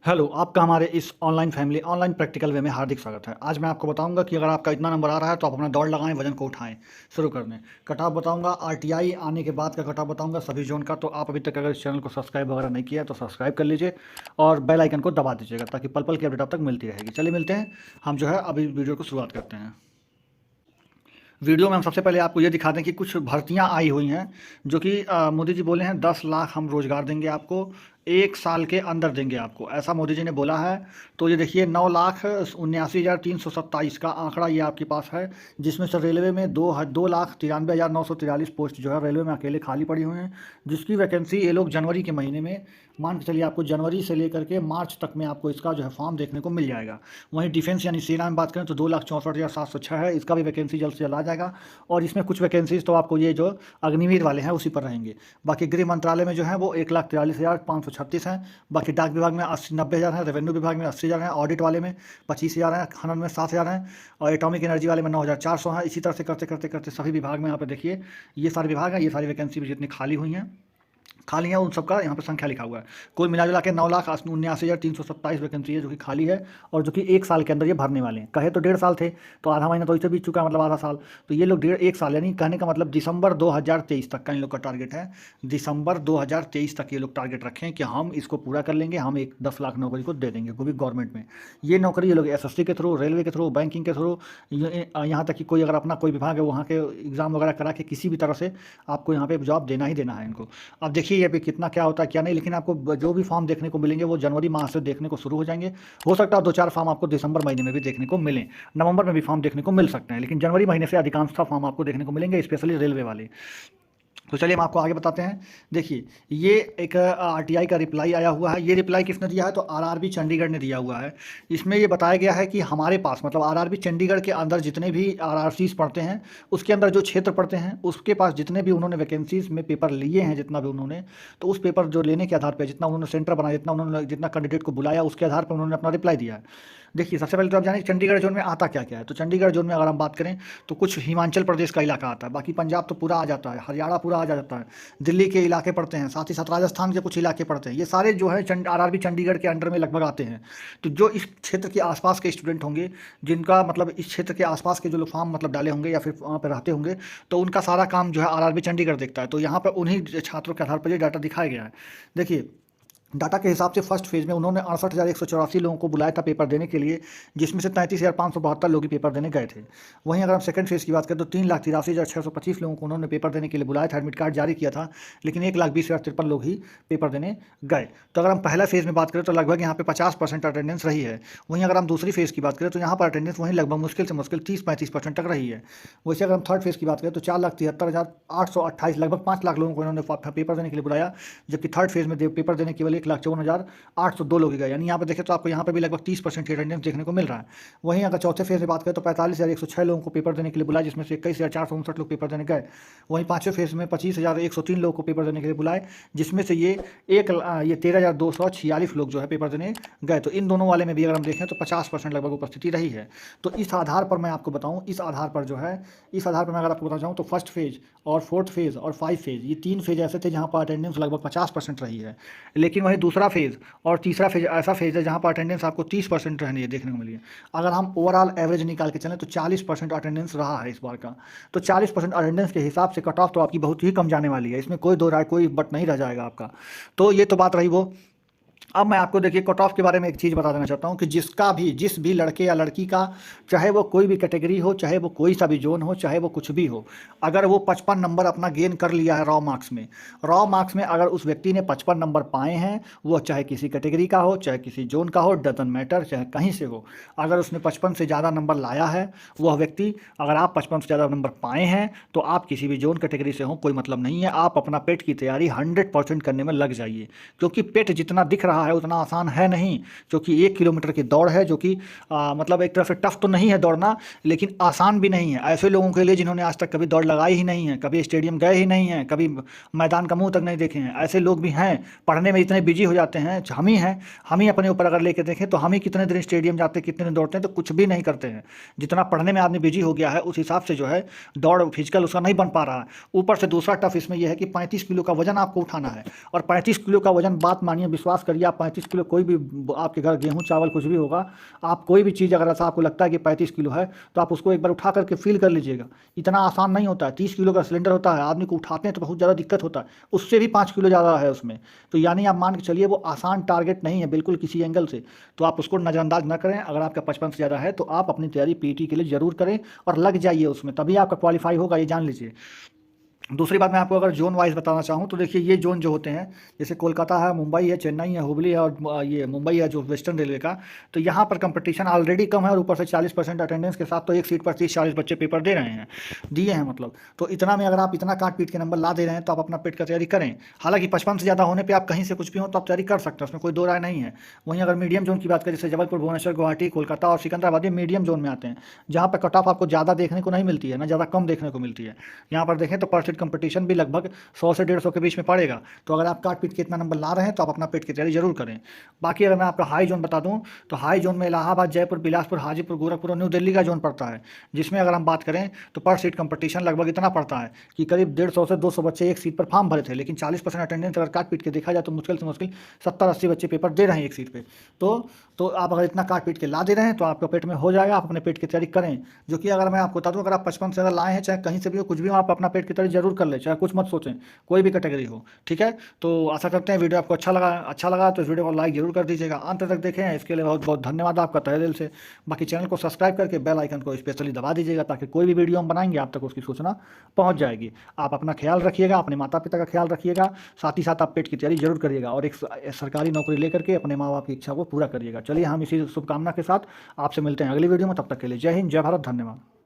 Hello, आपका हमारे इस online family online practical way में हार्दिक स्वागत है। आज मैं आपको बताऊंगा कि अगर आपका इतना नंबर आ रहा है तो आप अपना दौड़ लगाएं, वजन को उठाएं। शुरू कर दें। कट ऑफ बताऊंगा, आरटीआई आने के बाद का कट ऑफ बताऊंगा सभी जोन का। तो आप अभी तक अगर इस चैनल को सब्सक्राइब वगैरह नहीं किया है तो सब्सक्राइब कर लीजिए और बेल आइकन को दबा दीजिएगा ताकि पल पल की अपडेट आप तक मिलती रहेगी। चलिए मिलते हैं, हम जो है अभी वीडियो को शुरुआत करते हैं। वीडियो में हम सबसे पहले आपको ये दिखा दें कि कुछ भर्तियां आई हुई हैं जो कि मोदी जी बोले हैं 10 लाख हम रोजगार देंगे आपको, 1 साल के अंदर देंगे आपको, ऐसा मोदी जी ने बोला है। तो ये देखिए 9,79,327 का आंकड़ा ये आपके पास है, जिसमें से रेलवे में 2,93,943 पोस्ट जो है रेलवे में अकेले खाली पड़ी हुई हैं, जिसकी वैकेंसी ये लोग जनवरी के महीने में, मान के चलिए आपको जनवरी से लेकर के मार्च तक में आपको इसका जो है फॉर्म देखने को मिल जाएगा। वहीं डिफेंस यानी सेना में बात करें तो 2,64,706 है, इसका भी वैकेंसी जल्द से जल्द आ जाएगा। और इसमें कुछ वैकेंसीज तो आपको ये जो अग्निवीर वाले हैं उसी पर रहेंगे। बाकी गृह मंत्रालय में जो है वो 1,43,536 हैं। बाकी डाक विभाग में 80-90 हज़ार हैं, रेवेन्यू विभाग में 80,000 हैं, ऑडिट वाले में 25,000 हैं, खनन में 7,000 हैं और एटॉमिक एनर्जी वाले में 9,400 हैं। इसी तरह से करते करते करते सभी विभाग में यहाँ पर देखिए ये सारे विभाग हैं, ये सारी वैकेंसी भी जितनी खाली हुई हैं, खाली है उन सबका यहाँ पर संख्या लिखा हुआ है। कुल मिला जुला के 9,79,327 वैकेंसी है जो कि खाली है और जो कि 1 साल के अंदर ये भरने वाले हैं। कहे तो 1.5 साल थे, तो आधा महीना तो इसे बीत चुका है, मतलब आधा साल। तो ये लोग 1 साल यानी कहने का मतलब दिसंबर 2023 तक का इन लोग का टारगेट है। दिसंबर 2023 तक ये लोग टारगेट रखें कि हम इसको पूरा कर लेंगे, हम एक 10 लाख नौकरी को दे देंगे, वो भी गवर्नमेंट में। ये नौकरी ये लोग एसएससी के थ्रू, रेलवे के थ्रू, बैंकिंग के थ्रू, यहाँ तक कि कोई अगर अपना कोई विभाग है वहाँ के एग्ज़ाम वगैरह करा के किसी भी तरह से आपको यहाँ पे जॉब देना ही देना है इनको। अब देखिए ये भी कितना क्या होता है क्या नहीं, लेकिन आपको जो भी फॉर्म देखने को मिलेंगे वो जनवरी माह से देखने को शुरू हो जाएंगे। हो सकता है 2-4 फॉर्म आपको दिसंबर महीने में भी देखने को मिलें, नवंबर में भी फॉर्म देखने को मिल सकते हैं, लेकिन जनवरी महीने से अधिकांशतः फॉर्म आपको देखने को मिलेंगे, स्पेशली रेलवे वाले। तो चलिए हम आपको आगे बताते हैं। देखिए ये एक आरटीआई का रिप्लाई आया हुआ है। ये रिप्लाई किसने दिया है तो आरआरबी चंडीगढ़ ने दिया हुआ है। इसमें ये बताया गया है कि हमारे पास मतलब आरआरबी चंडीगढ़ के अंदर जितने भी आरआरसीज पढ़ते हैं, उसके अंदर जो क्षेत्र पढ़ते हैं, उसके पास जितने भी उन्होंने वैकेंसीज में पेपर लिए हैं, जितना भी उन्होंने, तो उस पेपर जो लेने के आधार पर जितना उन्होंने सेंटर बनाया, जितना उन्होंने जितना कैंडिडेट को बुलाया, उसके आधार पर उन्होंने अपना रिप्लाई दिया है। देखिए सबसे पहले तो आप जानिए चंडीगढ़ जोन में आता क्या क्या है। तो चंडीगढ़ जोन में अगर हम बात करें तो कुछ हिमाचल प्रदेश का इलाका आता है, बाकी पंजाब तो पूरा आ जाता है, हरियाणा पूरा आ जाता है, दिल्ली के इलाके पड़ते हैं, साथ ही साथ राजस्थान के कुछ इलाके पड़ते हैं। ये सारे जो है आरआरबी चंडीगढ़ के अंडर में लगभग आते हैं। तो जो इस क्षेत्र के आसपास के स्टूडेंट होंगे, जिनका मतलब इस क्षेत्र के आसपास के जो लोग फॉर्म मतलब डाले होंगे या फिर वहाँ पर रहते होंगे, तो उनका सारा काम जो है आरआरबी चंडीगढ़ देखता है। तो यहाँ पर उन्हीं छात्रों के आधार पर ये डाटा दिखाया गया है। देखिए डाटा के हिसाब से फर्स्ट फेज़ में उन्होंने 68,184 लोगों को बुलाया था पेपर देने के लिए, जिसमें से 33,572 लोग ही पेपर देने गए थे। वहीं अगर हम सेकंड फेज़ की बात करें तो 3,83,625 लोगों को उन्होंने पेपर देने के लिए बुलाया था, एडमिट कार्ड जारी किया था, लेकिन 1,20,053 लोग ही पेपर देने गए। तो अगर हम पहला फेज़ में बात करें तो लगभग यहाँ पे 50% अटेंडेंस रही है। वहीं अगर हम दूसरी फेज़ की बात करें तो यहाँ पर अटेंडेंस वहीं लगभग मुश्किल से मुश्किल 30-35% तक रही है। वैसे अगर हम थर्ड फेज़ की बात करें तो 4,73,828 लगभग 5 लाख लोगों को इन्होंने पेपर देने के लिए बुलाया, जबकि थर्ड फेज़ में पेपर देने केवल 1,54,802 लोग गए, यानी यहाँ पे देखें तो आपको यहाँ पे भी लगभग 30% अटेंडेंस देखने को मिल रहा है। वहीं अगर चौथे फेज़ में बात करें तो 45,106 लोगों को पेपर देने के लिए बुलाया, जिसमें से 21,459 लोग पेपर देने गए। वहीं पाँचवें फेज़ में 25,103 लोगों को पेपर देने के लिए बुलाए, जिसमें से ये 13,246 लोग जो है पेपर देने गए। तो इन दोनों वाले में भी अगर हम देखें तो 50% लगभग उपस्थिति रही है। तो इस आधार पर मैं आपको बताऊँ, इस आधार पर जो है, इस आधार पर मैं अगर आपको बताना चाहूँ तो फर्स्ट फेज़ और फोर्थ फेज़ और 5 फेज़, ये 3 फेज़ ऐसे थे जहाँ पर अटेंडेंस लगभग 50% रही है। लेकिन वहीं दूसरा फेज़ और तीसरा फेज़ ऐसा फेज़ है जहाँ पर अटेंडेंस आपको 30% रहनी है देखने को मिली है। अगर हम ओवरऑल एवरेज निकाल के चलें तो 40% अटेंडेंस रहा है इस बार का। तो 40% अटेंडेंस के हिसाब से कट ऑफ तो आपकी बहुत ही कम जाने वाली है, इसमें कोई दो राय कोई बट नहीं रह जाएगा आपका। तो ये तो बात रही वो। अब मैं आपको देखिए कट ऑफ के बारे में एक चीज़ बता देना चाहता हूँ कि जिस भी लड़के या लड़की का, चाहे वो कोई भी कैटेगरी हो, चाहे वो कोई सा भी जोन हो, चाहे वो कुछ भी हो, अगर वो 55 नंबर अपना गेन कर लिया है रॉ मार्क्स में अगर उस व्यक्ति ने 55 नंबर पाए हैं, वो चाहे किसी कैटेगरी का हो, चाहे किसी जोन का हो, डजंट मैटर, चाहे कहीं से हो, अगर उसने 55 से ज़्यादा नंबर लाया है वह व्यक्ति, अगर आप 55 से ज़्यादा नंबर पाए हैं तो आप किसी भी जोन कैटेगरी से हो कोई मतलब नहीं है, आप अपना पेट की तैयारी 100% करने में लग जाइए। क्योंकि पेट जितना दिख रहा है उतना आसान है नहीं, क्योंकि 1 किलोमीटर की दौड़ है जो कि मतलब एक तरह से टफ तो नहीं है दौड़ना, लेकिन आसान भी नहीं है। ऐसे लोगों के लिए जिन्होंने आज तक कभी दौड़ लगाई ही नहीं है, कभी स्टेडियम गए ही नहीं हैं, कभी मैदान का मुंह तक नहीं देखे हैं, ऐसे लोग भी हैं। पढ़ने में इतने बिजी हो जाते हैं, हम ही हैं, हम ही अपने ऊपर अगर लेके देखें तो हम ही कितने दिन स्टेडियम जाते हैं, कितने दिन दौड़ते हैं, तो कुछ भी नहीं करते हैं। जितना पढ़ने में आदमी बिजी हो गया है उस हिसाब से जो है दौड़ फिजिकल उसका नहीं बन पा रहा है। ऊपर से दूसरा टफ इसमें यह है कि 35 किलो का वजन आपको उठाना है, और 35 किलो का वजन बात मानिए, विश्वास करिए, आप 35 किलो कोई भी आपके घर गेहूँ चावल कुछ भी होगा, आप कोई भी चीज़ अगर ऐसा आपको लगता है कि 35 किलो है तो आप उसको एक बार उठा करके फील कर लीजिएगा। इतना आसान नहीं होता है, 30 किलो का सिलेंडर होता है, आदमी को उठाते हैं तो बहुत ज़्यादा दिक्कत होता है, उससे भी 5 किलो ज़्यादा है उसमें। तो यानी आप मान के चलिए वो आसान टारगेट नहीं है बिल्कुल किसी एंगल से। तो आप उसको नज़रअंदाज ना करें। अगर आपका 55 से ज़्यादा है तो आप अपनी तैयारी पीटी के लिए ज़रूर करें और लग जाइए उसमें, तभी आपका क्वालिफाई होगा, ये जान लीजिए। दूसरी बात मैं आपको अगर जोन वाइज बताना चाहूँ तो देखिए ये जोन जो होते हैं, जैसे कोलकाता है, मुंबई है, चेन्नई है, हुबली है और ये मुंबई है जो वेस्टर्न रेलवे का, तो यहाँ पर कंपटीशन ऑलरेडी कम है और ऊपर से 40% अटेंडेंस के साथ तो एक सीट पर 30-40 बच्चे पेपर दे रहे हैं, दिए हैं मतलब। तो इतना में अगर आप इतना काट पीट के नंबर ला दे रहे हैं तो आप अपना पेट का तैयारी करें। हालांकि 55 से ज़्यादा होने पर आप कहीं से कुछ भी हो तो आप तैयारी कर सकते हैं, उसमें कोई दो राय नहीं है। वहीं अगर मीडियम जोन की बात करें, जैसे जबलपुर, भुवनेश्वर, गुवाहाटी, कोलकाता और सिकंदराबाद, ये मीडियम जोन में आते हैं, जहाँ पर कट ऑफ आपको ज़्यादा देखने को नहीं मिलती है, ना ज़्यादा कम देखने को मिलती है। यहाँ पर देखें तो पर सीट कंपटीशन भी लगभग 100 से 150 के बीच में पड़ेगा। तो अगर आप काट पीट के इतना नंबर ला रहे हैं तो आप अपना पेट की तैयारी जरूर करें। बाकी अगर मैं आपका हाई जोन बता दूं तो हाई जोन में इलाहाबाद, जयपुर, बिलासपुर, हाजीपुर, गोरखपुर और न्यू दिल्ली का जोन पड़ता है, जिसमें अगर हम बात करें तो पर सीट कंपटीशन लगभग इतना पड़ता है कि करीब 150 से 200 बच्चे एक सीट पर फॉर्म भरे थे, लेकिन 40% अटेंडेंस अगर काट पीट के देखा जाए तो मुश्किल से मुश्किल 70-80 बच्चे पेपर दे रहे हैं एक सीट पर। तो आप अगर इतना काट पीट के ला दे रहे हैं तो आपका पेट में हो जाएगा, आप अपने पेट की तैयारी करें। जो कि अगर मैं आपको बता दूं, अगर आप 55 से अगर लाए हैं, चाहे कहीं से भी हो, कुछ भी हो, आप अपना पेट की तैयारी जरूर कर ले, चाहे कुछ मत सोचें, कोई भी कैटेगरी हो, ठीक है। तो आशा करते हैं वीडियो आपको अच्छा लगा तो इस वीडियो को लाइक जरूर कर दीजिएगा, अंत तक देखें, इसके लिए बहुत बहुत धन्यवाद आपका तहे दिल से। बाकी चैनल को सब्सक्राइब करके बेल आइकन को स्पेशली दबा दीजिएगा ताकि कोई भी वीडियो हम बनाएंगे आप तक उसकी सूचना पहुंच जाएगी। आप अपना ख्याल रखिएगा, अपने माता पिता का ख्याल रखिएगा, साथ ही साथ आप पेट की तैयारी जरूर करिएगा और एक सरकारी नौकरी लेकर के अपने माँ बाप की इच्छा को पूरा करिएगा। चलिए हम इसी शुभकामना के साथ आपसे मिलते हैं अगली वीडियो में, तब तक के लिए जय हिंद, जय भारत, धन्यवाद।